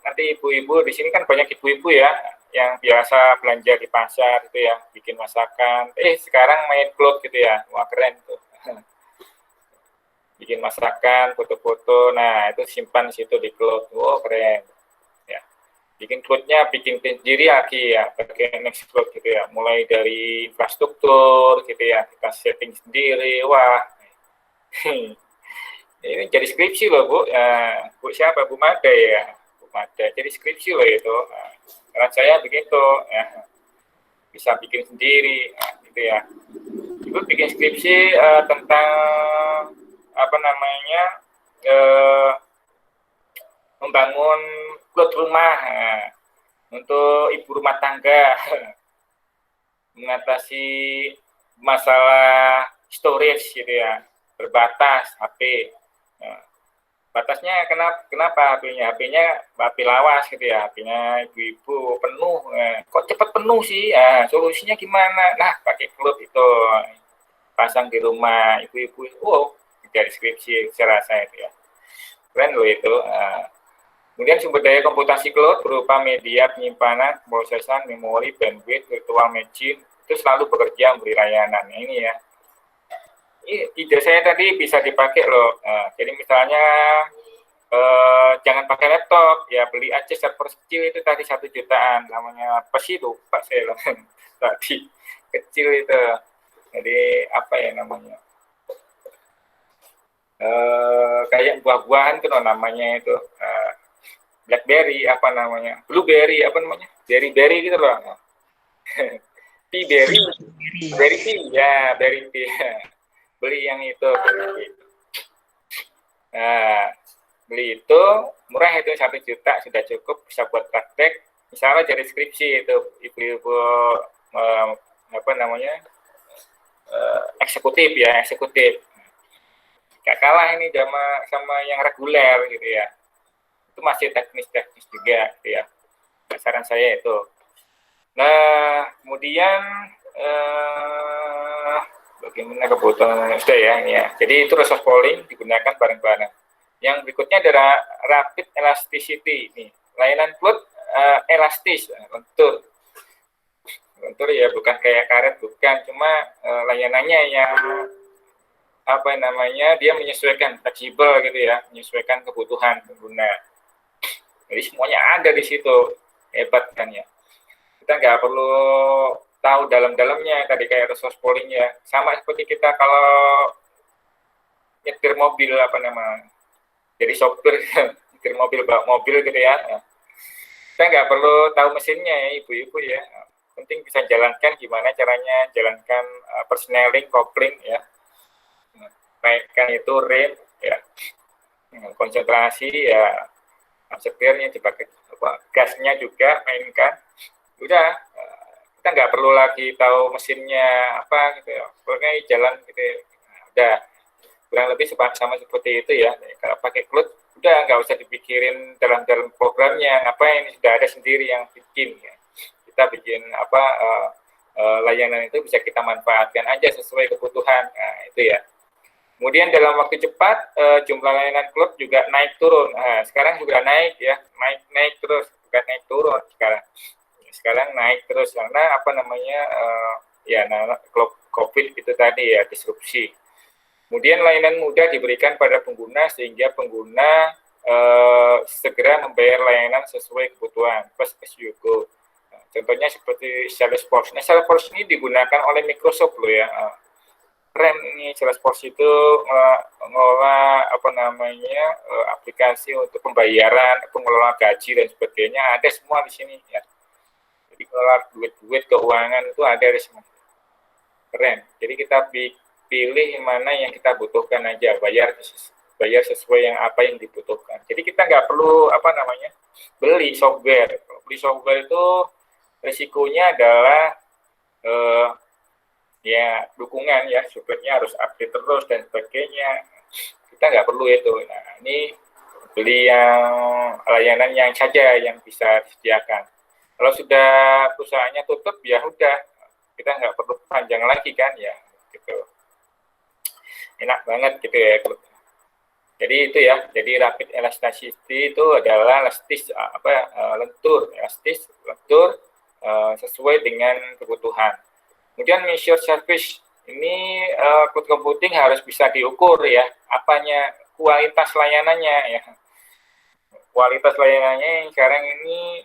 nanti ibu-ibu di sini kan banyak ibu-ibu ya, yang biasa belanja di pasar gitu ya, bikin masakan. Sekarang main cloud gitu ya, wah keren tuh. Bikin masakan, foto-foto, nah itu simpan di situ di cloud, wow keren. Bikin cloud-nya, bikin sendiri lagi ya, pakai Nextcloud gitu ya, mulai dari infrastruktur gitu ya, kita setting sendiri, wah, ini jadi skripsi loh Bu, Bu siapa, Bu Mada ya, Bu Mada, jadi skripsi loh itu, karena saya begitu, ya, bisa bikin sendiri, gitu ya, itu bikin skripsi tentang, apa namanya, membangun cloud rumah untuk ibu rumah tangga, mengatasi masalah storage gitu ya, terbatas HP. Batasnya kenapa HP-nya? HP lawas gitu ya, HP-nya ibu-ibu penuh. Kok cepat penuh sih? Solusinya gimana? Nah, pakai cloud itu, pasang di rumah ibu-ibu. Dari skripsi saya rasa itu ya. Keren loh itu. Kemudian sumber daya komputasi cloud berupa media penyimpanan, prosesan, memori, bandwidth, virtual machine, itu selalu bekerja memberi layanan. Ini ya. Ide saya tadi bisa dipakai loh. Jadi misalnya jangan pakai laptop, ya beli aja server kecil itu tadi 1 jutaan, namanya apa sih lupa saya tadi kecil itu. Jadi apa ya namanya? Kayak buah-buahan itu namanya itu. Blackberry apa namanya, blueberry apa namanya, berry gitu loh, berry ya, berry tea. Beli yang itu, nah beli itu murah itu 1 juta sudah cukup, bisa buat praktek, misalnya jadi skripsi itu ibu-ibu apa namanya eksekutif, gak kalah ini sama yang reguler gitu ya. Itu masih teknis juga gitu ya, saran saya itu. Nah kemudian bagaimana kebutuhan sudah ya ini ya. Jadi itu resource pooling digunakan bareng-bareng. Yang berikutnya adalah rapid elasticity ini, layanan cloud elastis, lentur ya, bukan kayak karet, bukan, cuma layanannya yang apa namanya, dia menyesuaikan, fleksibel gitu ya, menyesuaikan kebutuhan pengguna. Jadi semuanya ada di situ, hebat kan ya. Kita nggak perlu tahu dalam-dalamnya tadi kayak resource pooling ya. Sama seperti kita kalau nyetir mobil apa namanya, jadi sopir nyetir mobil, bawa mobil gitu ya. Kita nggak perlu tahu mesinnya ya ibu-ibu ya. Penting bisa jalankan gimana caranya jalankan persneling, kopling ya. Naikkan itu rem ya. Konsentrasi ya. Setirnya dipakai, gasnya juga mainkan, udah kita nggak perlu lagi tahu mesinnya apa gitu ya, pokoknya jalan gitu ya. Udah kurang lebih sama seperti itu ya. Kalau pakai cloud udah nggak usah dipikirin dalam programnya apa, ini sudah ada sendiri yang bikin ya. Kita bikin apa layanan itu bisa kita manfaatkan aja sesuai kebutuhan, nah itu ya. Kemudian dalam waktu cepat jumlah layanan cloud juga naik turun. Sekarang juga naik ya, naik terus, bukan naik turun sekarang. Sekarang naik terus karena apa namanya COVID itu tadi ya, disrupsi. Kemudian layanan mudah diberikan pada pengguna sehingga pengguna segera membayar layanan sesuai kebutuhan, first as you go. Contohnya seperti Salesforce. Nah, Salesforce ini digunakan oleh Microsoft loh ya. Keren ini Salesforce itu mengelola apa namanya aplikasi untuk pembayaran, pengelola gaji dan sebagainya, ada semua di sini ya. Jadi mengelola duit keuangan itu ada di semua. Keren. Jadi kita pilih mana yang kita butuhkan aja, bayar sesuai yang apa yang dibutuhkan. Jadi kita nggak perlu apa namanya beli software. Beli software itu risikonya adalah ya dukungan ya, softwarenya harus update terus dan sebagainya. Kita nggak perlu itu. Nah, ini beli yang layanan yang saja yang bisa disediakan. Kalau sudah perusahaannya tutup ya udah, kita nggak perlu panjang lagi kan ya, gitu. Enak banget gitu ya. Jadi itu ya, jadi rapid elasticity itu adalah lentur sesuai dengan kebutuhan. Kemudian measure service ini cloud computing harus bisa diukur ya, apanya kualitas layanannya ya. Kualitas layanannya yang sekarang ini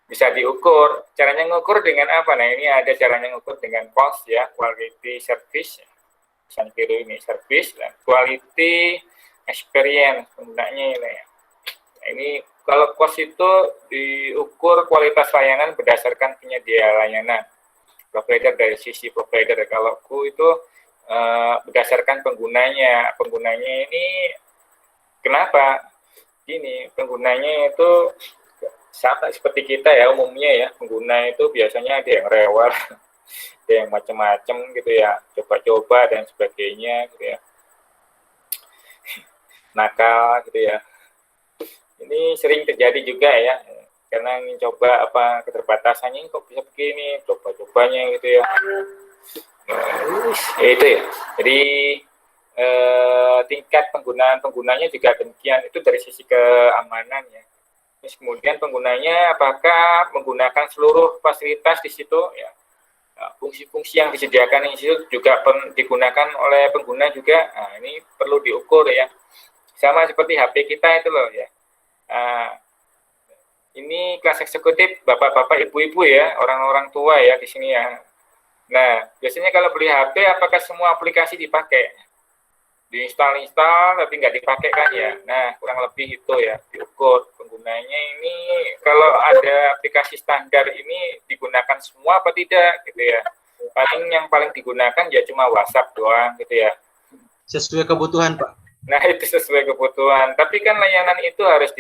bisa diukur. Caranya ngukur dengan apa? Nah, ini ada caranya ngukur dengan QoS ya, quality service. Santiru ini service dan quality experience penggunanya ini ya. Nah, ini kalau QoS itu diukur kualitas layanan berdasarkan penyedia layanan. Provider dari sisi provider. Kalau Q itu berdasarkan penggunanya. Penggunanya ini kenapa? Gini, penggunanya itu sama seperti kita ya umumnya ya. Pengguna itu biasanya ada yang rewel, ada yang macam-macam gitu ya, coba-coba dan sebagainya gitu ya. Nakal gitu ya. Ini sering terjadi juga ya. Karena ingin coba apa keterbatasannya kok bisa begini, coba-cobanya gitu ya. Itu ya. Jadi tingkat penggunanya juga demikian, itu dari sisi keamanan ya. Terus kemudian penggunanya apakah menggunakan seluruh fasilitas di situ ya. Fungsi-fungsi yang disediakan di situ juga digunakan oleh pengguna juga. Nah, ini perlu diukur ya. Sama seperti HP kita itu loh ya. Ini kelas eksekutif, bapak-bapak, ibu-ibu ya, orang-orang tua ya di sini ya. Nah, biasanya kalau beli HP, apakah semua aplikasi dipakai? Diinstal tapi nggak dipakai kan ya. Nah, kurang lebih itu ya, diukur penggunanya ini. Kalau ada aplikasi standar ini digunakan semua apa tidak gitu ya. Yang paling digunakan ya cuma WhatsApp doang gitu ya. Sesuai kebutuhan, Pak. Nah, itu sesuai kebutuhan. Tapi kan layanan itu harus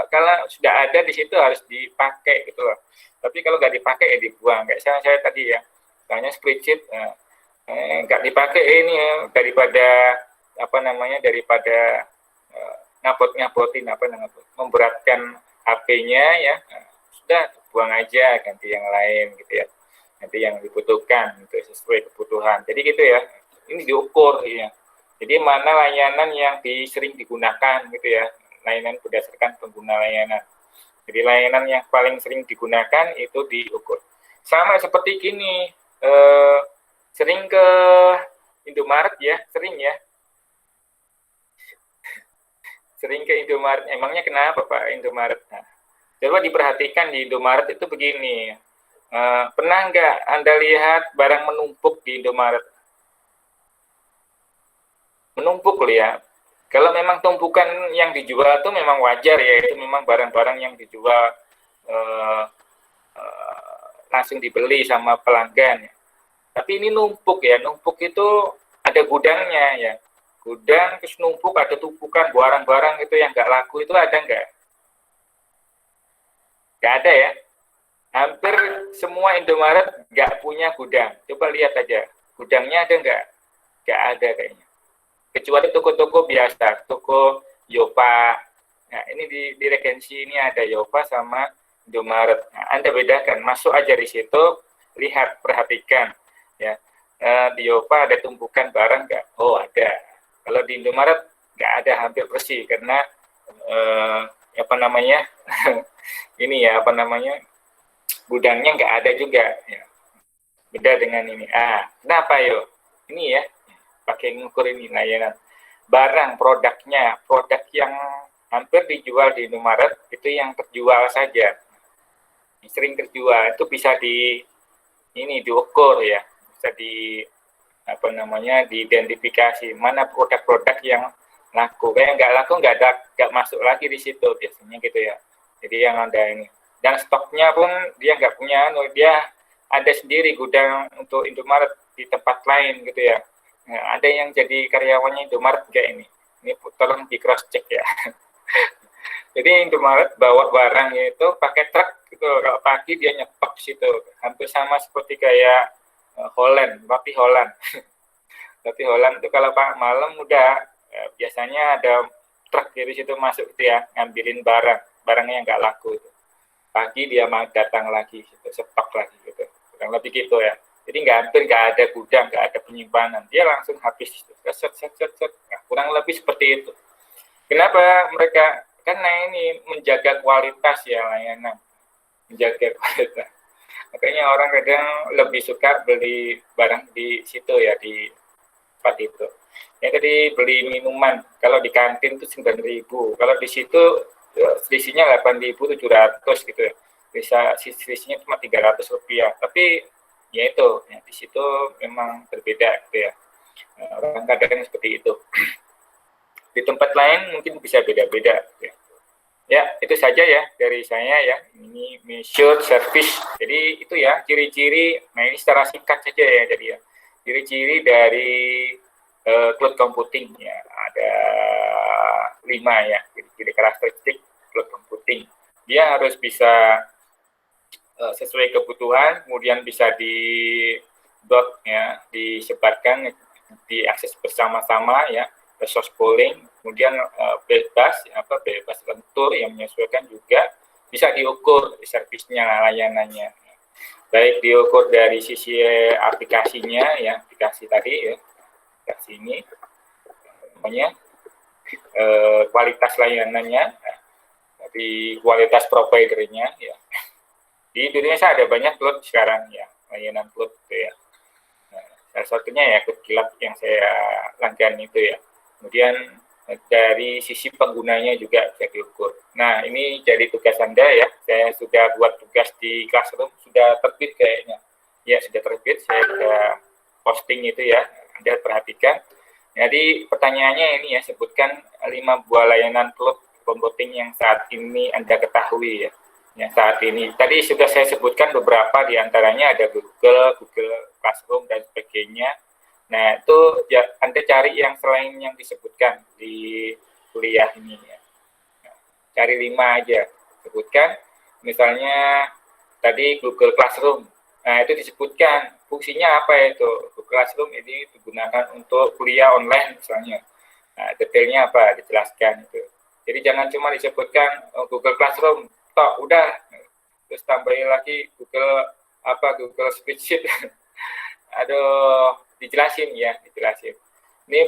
kalau sudah ada di situ harus dipakai gitu loh. Tapi kalau nggak dipakai ya dibuang. Kayak saya tadi ya, misalnya spreadsheet nggak dipakai ini ya, daripada ngapot-ngapotin memberatkan HP-nya ya, sudah buang aja, ganti yang lain gitu ya, nanti yang dibutuhkan gitu, sesuai kebutuhan. Jadi gitu ya, ini diukur ya. Jadi mana layanan yang sering digunakan gitu ya, layanan berdasarkan pengguna layanan. Jadi layanan yang paling sering digunakan itu diukur. Sama seperti gini, sering ke Indomaret ya, sering ya. Sering ke Indomaret, emangnya kenapa Pak Indomaret? Nah, coba diperhatikan di Indomaret itu begini, pernah nggak Anda lihat barang menumpuk di Indomaret? Menumpuk loh ya. Kalau memang tumpukan yang dijual itu memang wajar ya, itu memang barang-barang yang dijual langsung dibeli sama pelanggan ya. Tapi ini numpuk ya, numpuk itu ada gudangnya ya. Gudang terus numpuk, ada tumpukan barang-barang itu yang nggak laku itu ada nggak? Nggak ada ya. Hampir semua Indomaret nggak punya gudang. Coba lihat aja, gudangnya ada nggak? Nggak ada kayaknya. Kecuali toko-toko biasa, toko Yopa. Nah, ini di Regensi ini ada Yopa sama Indomaret. Nah, Anda bedakan, masuk aja di situ, lihat, perhatikan. Ya, di Yopa ada tumpukan barang nggak? Oh, ada. Kalau di Indomaret nggak ada, hampir bersih karena apa namanya ini ya apa namanya gudangnya nggak ada juga. Ya. Beda dengan ini. Kenapa yo? Ini ya pakai ngukur ini layanan. Barang produknya, produk yang hampir dijual di Indomaret itu yang terjual saja, sering terjual itu bisa diukur ya, bisa apa namanya diidentifikasi mana produk-produk yang laku. Kayak nggak masuk lagi di situ biasanya gitu ya. Jadi yang ada ini, dan stoknya pun dia nggak punya, dia ada sendiri gudang untuk Indomaret di tempat lain gitu ya. Nah, ada yang jadi karyawannya Indomaret kayak ini tolong di cross check ya. Jadi Indomaret bawa barangnya itu pakai truk gitu, kalau pagi dia nyetok situ, hampir sama seperti kayak Holland, roti Holland. Roti Holland itu kalau malam udah biasanya ada truk dari situ masuk gitu ya, ngambilin barangnya yang nggak laku itu. Pagi dia datang lagi, gitu, stok lagi gitu, kurang lebih gitu ya. Jadi nggak ada gudang, nggak ada penyimpanan, dia langsung habis, set. Nah, kurang lebih seperti itu. Kenapa mereka? Karena ini menjaga kualitas ya layanan, menjaga kualitas. Makanya orang kadang lebih suka beli barang di situ ya, di tempat itu. Yang tadi beli minuman, kalau di kantin itu 9.000, kalau di situ selisihnya 8.700 gitu ya. Bisa selisihnya cuma Rp300. Tapi ya itu, ya, di situ memang berbeda gitu ya. Orang kadang seperti itu. Di tempat lain mungkin bisa beda-beda. Ya, itu saja ya dari saya ya. Ini measure service. Jadi itu ya ciri-ciri. Nah ini secara singkat saja ya. Jadi ya ciri-ciri dari cloud computing ya. Ada 5 ya. Ciri-ciri karakteristik cloud computing. Dia harus bisa sesuai kebutuhan, kemudian bisa disebarkan, diakses bersama-sama ya, resource pooling, kemudian bebas lentur yang menyesuaikan, juga bisa diukur servisnya, layanannya, baik diukur dari sisi aplikasinya ya, aplikasi tadi ya, aplikasi ini namanya kualitas layanannya, di kualitas providernya ya. Di Indonesia ada banyak cloud sekarang ya, layanan cloud itu ya. Nah, salah satunya ya Cloud yang saya langganan itu ya. Kemudian dari sisi penggunanya juga bisa diukur. Nah, ini jadi tugas Anda ya. Saya sudah buat tugas di Classroom, sudah terbit kayaknya. Ya, sudah terbit. Saya sudah posting itu ya. Anda perhatikan. Jadi pertanyaannya ini ya, sebutkan 5 buah layanan cloud computing yang saat ini Anda ketahui ya. Yang saat ini. Tadi sudah saya sebutkan beberapa, diantaranya ada Google Classroom, dan sebagainya. Nah, itu ya, Anda cari yang selain yang disebutkan di kuliah ini. Ya. Nah, cari 5 aja. Sebutkan, misalnya tadi Google Classroom. Nah, itu disebutkan fungsinya apa itu. Google Classroom ini digunakan untuk kuliah online misalnya. Nah, detailnya apa, dijelaskan itu. Jadi jangan cuma disebutkan Google Classroom, udah, terus tambahin lagi Google Spreadsheet. Aduh, dijelasin. Ini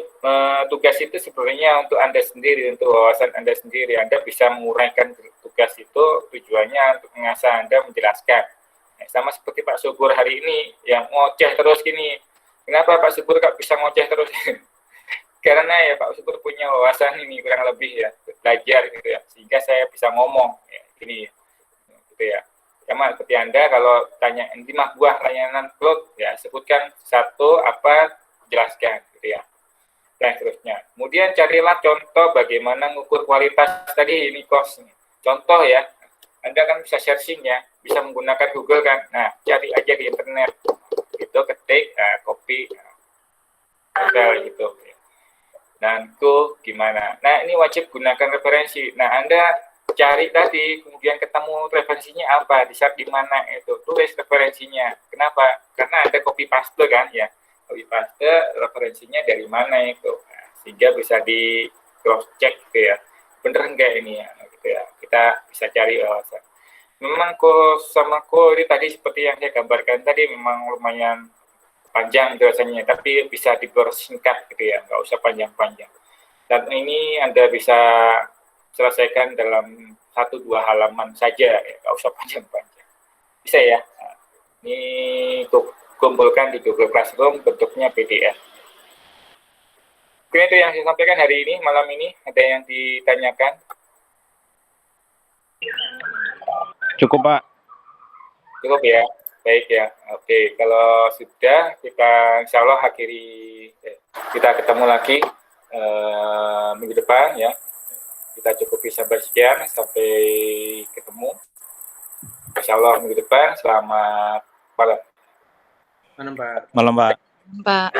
tugas itu sebenarnya untuk Anda sendiri, untuk wawasan Anda sendiri. Anda bisa menguraikan tugas itu, tujuannya untuk mengasah Anda menjelaskan. Nah, sama seperti Pak Subur hari ini yang ngoceh terus gini. Kenapa Pak Subur kok bisa ngoceh terus? Karena ya Pak Subur punya wawasan ini kurang lebih ya, belajar gitu ya, sehingga saya bisa ngomong ya, ini gitu ya. Sama seperti Anda kalau tanya 5 buah layanan cloud ya, sebutkan satu apa, jelaskan gitu ya, dan seterusnya. Kemudian carilah contoh bagaimana mengukur kualitas tadi ini cost. Contoh ya, Anda kan bisa searching ya, bisa menggunakan Google kan. Nah, cari aja di internet itu, ketik copy hotel gitu. Dan itu gimana? Nah, ini wajib gunakan referensi. Nah, Anda cari tadi, kemudian ketemu referensinya apa, di saat di mana itu, tulis referensinya. Kenapa? Karena ada copy paste kan ya. Copy paste referensinya dari mana itu. Nah, sehingga bisa di cross check gitu ya. Bener enggak ini ya, gitu ya. Kita bisa cari wawasan. Memang ini tadi seperti yang saya gambarkan tadi, memang lumayan panjang biasanya, tapi bisa dipersingkat gitu ya, nggak usah panjang-panjang. Dan ini Anda bisa selesaikan dalam 1-2 halaman saja, ya, nggak usah panjang-panjang. Bisa ya. Nah, ini kumpulkan di Google Classroom, bentuknya PDF. Mungkin itu yang saya sampaikan hari ini, malam ini. Ada yang ditanyakan? Cukup, Pak. Cukup ya? Baik ya. Oke, kalau sudah, kita insya Allah akhiri, kita ketemu lagi minggu depan ya. Kita cukupi sampai sekian, sampai ketemu. Insya Allah minggu depan, selamat malam. Mana Pak? Malam, Pak. Pak.